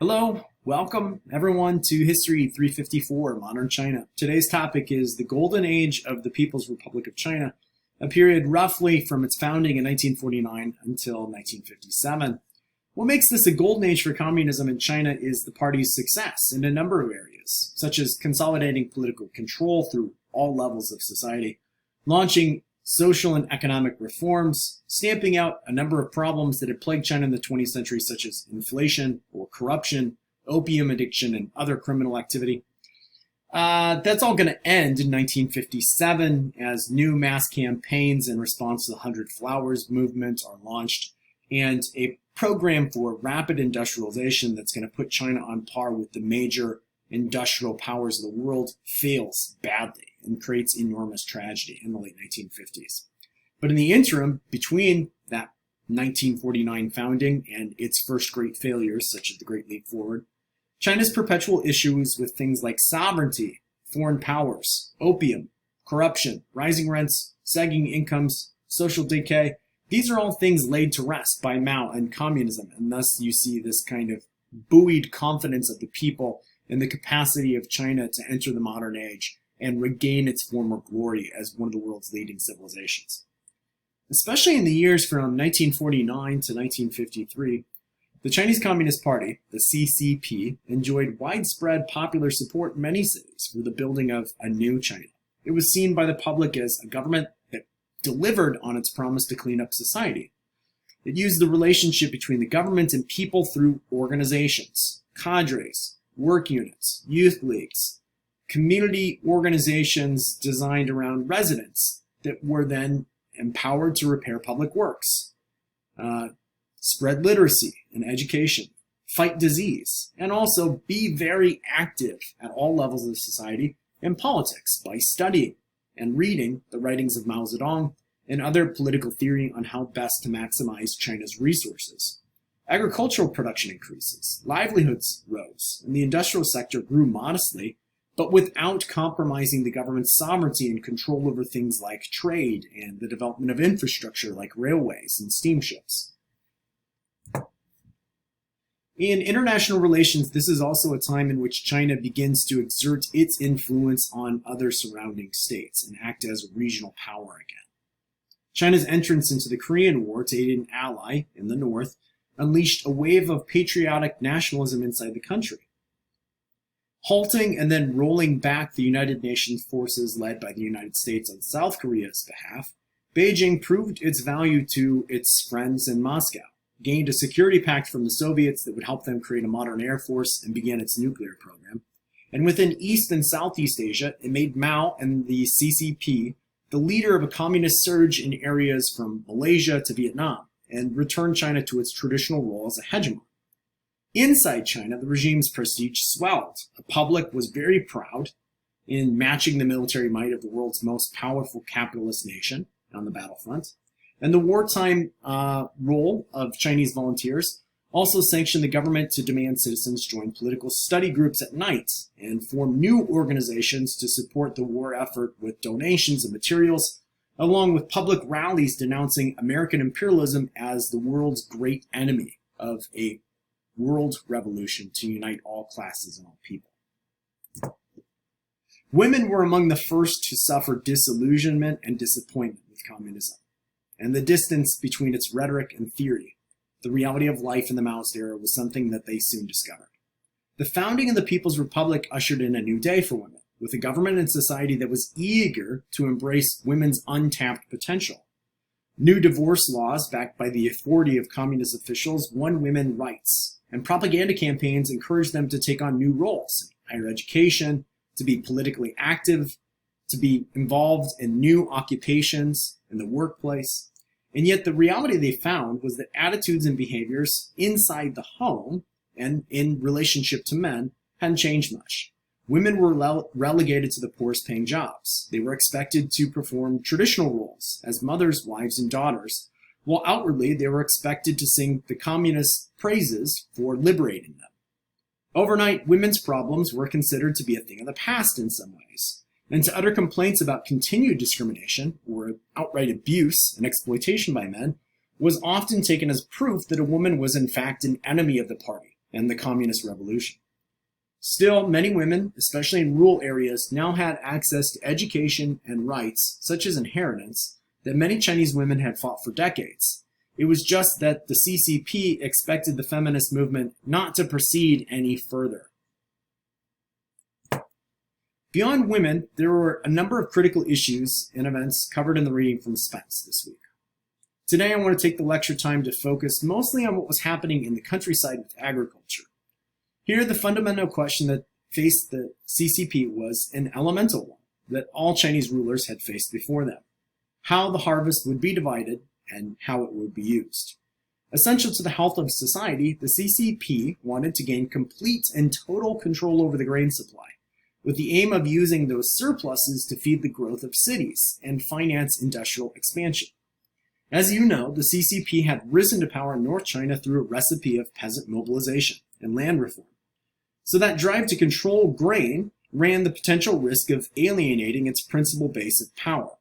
Hello, welcome everyone to History 354, Modern China. Today's topic is the Golden Age of the People's Republic of China, a period roughly from its founding in 1949 until 1957. What makes this a golden age for communism in China is the party's success in a number of areas, such as consolidating political control through all levels of society, launching social and economic reforms, stamping out a number of problems that had plagued China in the 20th century, such as inflation or corruption, opium addiction, and other criminal activity. That's all going to end in 1957 as new mass campaigns in response to the 100 Flowers movement are launched, and a program for rapid industrialization that's going to put China on par with the major industrial powers of the world fails badly and creates enormous tragedy in the late 1950s. But in the interim, between that 1949 founding and its first great failures, such as the Great Leap Forward, China's perpetual issues with things like sovereignty, foreign powers, opium, corruption, rising rents, sagging incomes, social decay, these are all things laid to rest by Mao and communism, and thus you see this kind of buoyed confidence of the people in the capacity of China to enter the modern age and regain its former glory as one of the world's leading civilizations. Especially in the years from 1949 to 1953, the Chinese Communist Party, the CCP, enjoyed widespread popular support in many cities for the building of a new China. It was seen by the public as a government that delivered on its promise to clean up society. It used the relationship between the government and people through organizations, cadres, work units, youth leagues, community organizations designed around residents that were then empowered to repair public works, spread literacy and education, fight disease, and also be very active at all levels of society and politics by studying and reading the writings of Mao Zedong and other political theory on how best to maximize China's resources. Agricultural production increases, livelihoods rose, and the industrial sector grew modestly, but without compromising the government's sovereignty and control over things like trade and the development of infrastructure like railways and steamships. In international relations, this is also a time in which China begins to exert its influence on other surrounding states and act as a regional power again. China's entrance into the Korean War to aid an ally in the north unleashed a wave of patriotic nationalism inside the country. Halting and then rolling back the United Nations forces led by the United States on South Korea's behalf, Beijing proved its value to its friends in Moscow, gained a security pact from the Soviets that would help them create a modern air force and begin its nuclear program. And within East and Southeast Asia, it made Mao and the CCP the leader of a communist surge in areas from Malaysia to Vietnam, and returned China to its traditional role as a hegemon. Inside China, the regime's prestige swelled. The public was very proud in matching the military might of the world's most powerful capitalist nation on the battlefront. And the wartime role of Chinese volunteers also sanctioned the government to demand citizens join political study groups at night and form new organizations to support the war effort with donations and materials, along with public rallies denouncing American imperialism as the world's great enemy of a world revolution to unite all classes and all people. Women were among the first to suffer disillusionment and disappointment with communism, and the distance between its rhetoric and theory, the reality of life in the Maoist era, was something that they soon discovered. The founding of the People's Republic ushered in a new day for women, with a government and society that was eager to embrace women's untapped potential. New divorce laws, backed by the authority of communist officials, won women rights, and propaganda campaigns encouraged them to take on new roles in higher education, to be politically active, to be involved in new occupations in the workplace. And yet the reality they found was that attitudes and behaviors inside the home and in relationship to men hadn't changed much. Women were relegated to the poorest paying jobs. They were expected to perform traditional roles as mothers, wives, and daughters, while outwardly they were expected to sing the communist praises for liberating them. Overnight, women's problems were considered to be a thing of the past in some ways, and to utter complaints about continued discrimination or outright abuse and exploitation by men was often taken as proof that a woman was in fact an enemy of the party and the Communist Revolution. Still, many women, especially in rural areas, now had access to education and rights, such as inheritance, that many Chinese women had fought for decades. It was just that the CCP expected the feminist movement not to proceed any further. Beyond women, there were a number of critical issues and events covered in the reading from Spence this week. Today I want to take the lecture time to focus mostly on what was happening in the countryside with agriculture. Here, the fundamental question that faced the CCP was an elemental one that all Chinese rulers had faced before them: how the harvest would be divided and how it would be used. Essential to the health of society, the CCP wanted to gain complete and total control over the grain supply, with the aim of using those surpluses to feed the growth of cities and finance industrial expansion. As you know, the CCP had risen to power in North China through a recipe of peasant mobilization and land reform. So that drive to control grain ran the potential risk of alienating its principal base of power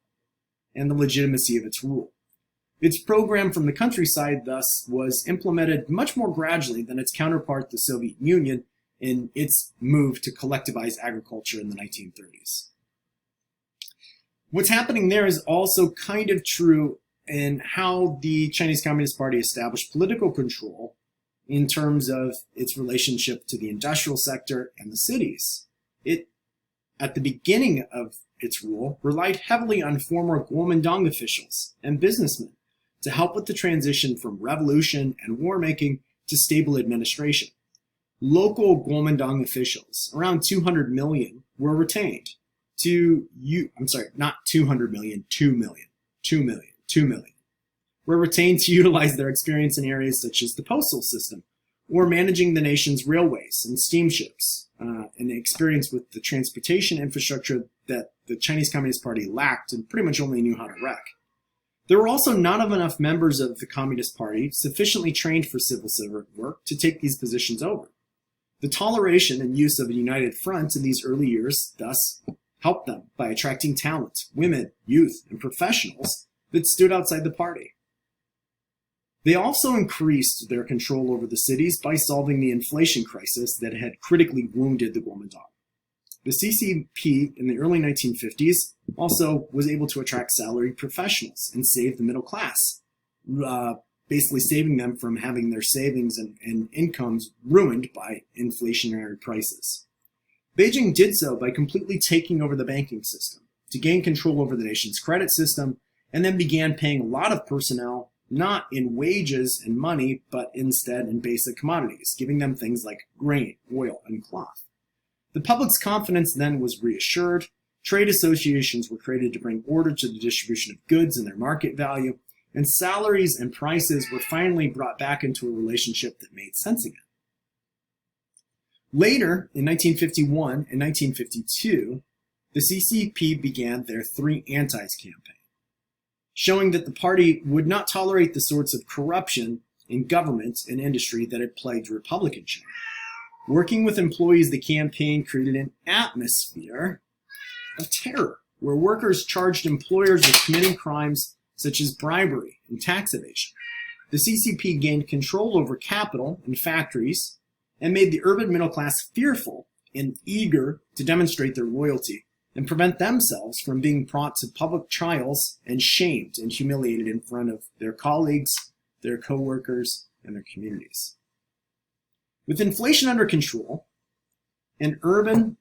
and the legitimacy of its rule. Its program from the countryside, thus, was implemented much more gradually than its counterpart, the Soviet Union, in its move to collectivize agriculture in the 1930s. What's happening there is also kind of true in how the Chinese Communist Party established political control in terms of its relationship to the industrial sector and the cities. It, at the beginning of its rule, relied heavily on former Kuomintang officials and businessmen to help with the transition from revolution and war-making to stable administration. Local Kuomintang officials, around 200 million, were retained not 200 million, 2 million, were retained to utilize their experience in areas such as the postal system or managing the nation's railways and steamships, and the experience with the transportation infrastructure that the Chinese Communist Party lacked and pretty much only knew how to wreck. There were also not enough members of the Communist Party sufficiently trained for civil servant work to take these positions over. The toleration and use of a united front in these early years thus helped them by attracting talent, women, youth, and professionals that stood outside the party. They also increased their control over the cities by solving the inflation crisis that had critically wounded the Kuomintang. The CCP in the early 1950s also was able to attract salaried professionals and save the middle class, basically saving them from having their savings and incomes ruined by inflationary prices. Beijing did so by completely taking over the banking system to gain control over the nation's credit system, and then began paying a lot of personnel not in wages and money, but instead in basic commodities, giving them things like grain, oil, and cloth. The public's confidence then was reassured. Trade associations were created to bring order to the distribution of goods and their market value, and salaries and prices were finally brought back into a relationship that made sense again. Later, in 1951 and 1952, the CCP began their Three Antis campaign, showing that the party would not tolerate the sorts of corruption in government and industry that had plagued Republican China. Working with employees, the campaign created an atmosphere of terror, where workers charged employers with committing crimes such as bribery and tax evasion. The CCP gained control over capital and factories and made the urban middle class fearful and eager to demonstrate their loyalty and prevent themselves from being brought to public trials and shamed and humiliated in front of their colleagues, their co-workers, and their communities. With inflation under control and urban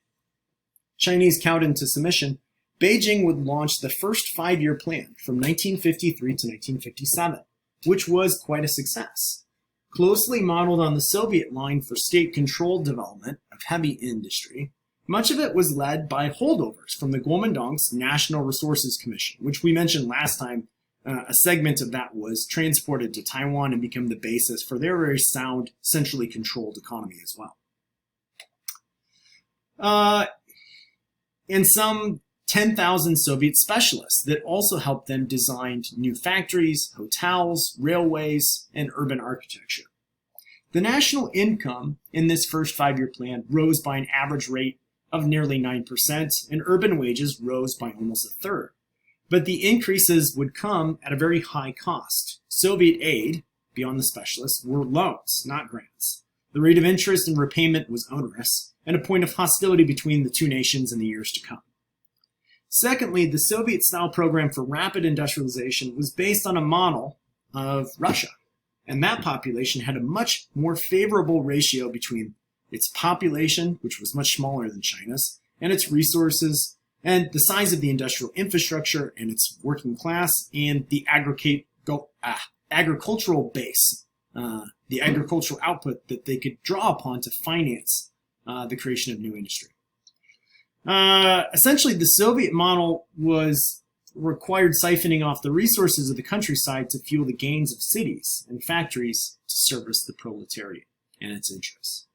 Chinese cowed into submission, Beijing would launch the first 5-year plan from 1953 to 1957, which was quite a success. Closely modeled on the Soviet line for state-controlled development of heavy industry, much of it was led by holdovers from the Kuomintang's National Resources Commission, which we mentioned last time. A segment of that was transported to Taiwan and became the basis for their very sound, centrally controlled economy as well. And some 10,000 Soviet specialists that also helped them design new factories, hotels, railways, and urban architecture. The national income in this first 5-year plan rose by an average rate of nearly 9%, and urban wages rose by almost a third. But the increases would come at a very high cost. Soviet aid, beyond the specialists, were loans, not grants. The rate of interest and repayment was onerous, and a point of hostility between the two nations in the years to come. Secondly, the Soviet-style program for rapid industrialization was based on a model of Russia, and that population had a much more favorable ratio between its population, which was much smaller than China's, and its resources, and the size of the industrial infrastructure and its working class, and the agricultural base, the agricultural output that they could draw upon to finance the creation of new industry. Essentially, the Soviet model required siphoning off the resources of the countryside to fuel the gains of cities and factories to service the proletariat and its interests.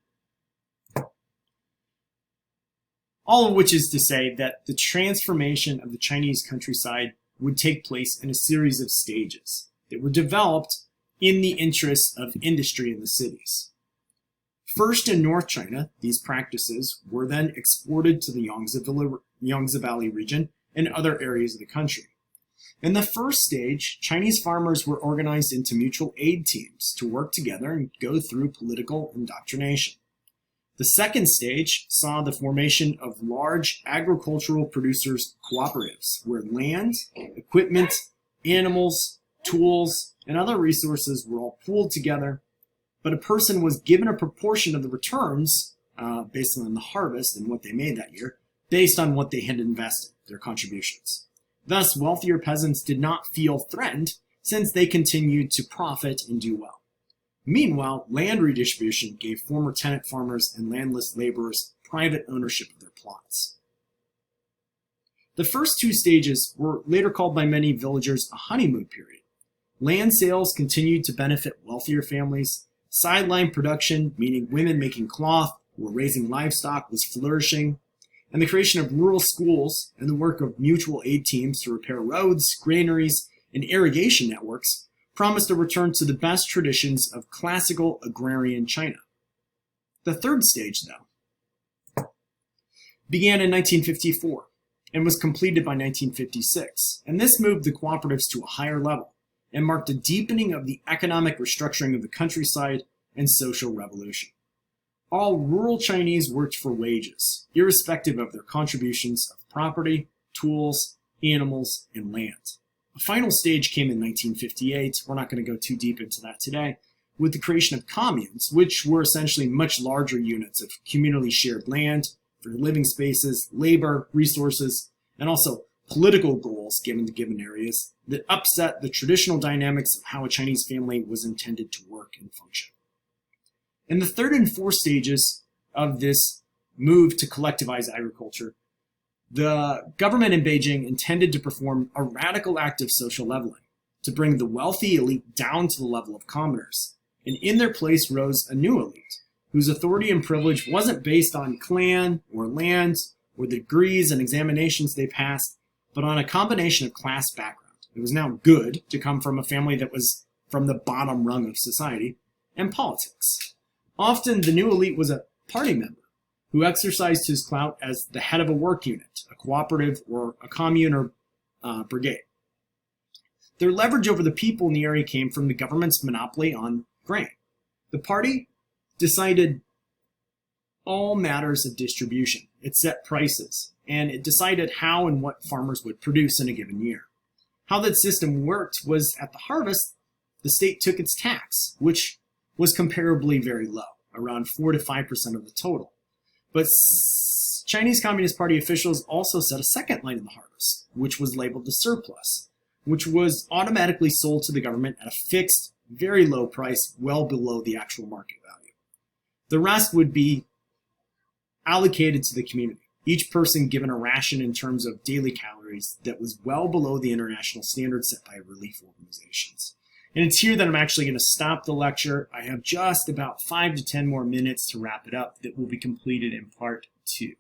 All of which is to say that the transformation of the Chinese countryside would take place in a series of stages that were developed in the interests of industry in the cities. First, in North China, these practices were then exported to the Yangtze Valley region and other areas of the country. In the first stage, Chinese farmers were organized into mutual aid teams to work together and go through political indoctrination. The second stage saw the formation of large agricultural producers' cooperatives, where land, equipment, animals, tools, and other resources were all pooled together, but a person was given a proportion of the returns based on the harvest and what they made that year, based on what they had invested, their contributions. Thus, wealthier peasants did not feel threatened since they continued to profit and do well. Meanwhile, land redistribution gave former tenant farmers and landless laborers private ownership of their plots. The first two stages were later called by many villagers a honeymoon period. Land sales continued to benefit wealthier families. Sideline production, meaning women making cloth or raising livestock, was flourishing. And the creation of rural schools and the work of mutual aid teams to repair roads, granaries, and irrigation networks promised a return to the best traditions of classical agrarian China. The third stage, though, began in 1954 and was completed by 1956, and this moved the cooperatives to a higher level and marked a deepening of the economic restructuring of the countryside and social revolution. All rural Chinese worked for wages, irrespective of their contributions of property, tools, animals, and land. A final stage came in 1958. We're not going to go too deep into that today, with the creation of communes, which were essentially much larger units of communally shared land for living spaces, labor, resources, and also political goals given to given areas that upset the traditional dynamics of how a Chinese family was intended to work and function. In the third and fourth stages of this move to collectivize agriculture, the government in Beijing intended to perform a radical act of social leveling, to bring the wealthy elite down to the level of commoners. And in their place rose a new elite, whose authority and privilege wasn't based on clan or land or the degrees and examinations they passed, but on a combination of class background. It was now good to come from a family that was from the bottom rung of society, and politics. Often the new elite was a party member who exercised his clout as the head of a work unit, a cooperative, or a commune or brigade. Their leverage over the people in the area came from the government's monopoly on grain. The party decided all matters of distribution. It set prices, and it decided how and what farmers would produce in a given year. How that system worked was at the harvest, the state took its tax, which was comparably very low, around 4 to 5% of the total. But Chinese Communist Party officials also set a second line in the harvest, which was labeled the surplus, which was automatically sold to the government at a fixed, very low price, well below the actual market value. The rest would be allocated to the community, each person given a ration in terms of daily calories that was well below the international standards set by relief organizations. And it's here that I'm actually going to stop the lecture. I have just about 5 to 10 more minutes to wrap it up that will be completed in part 2.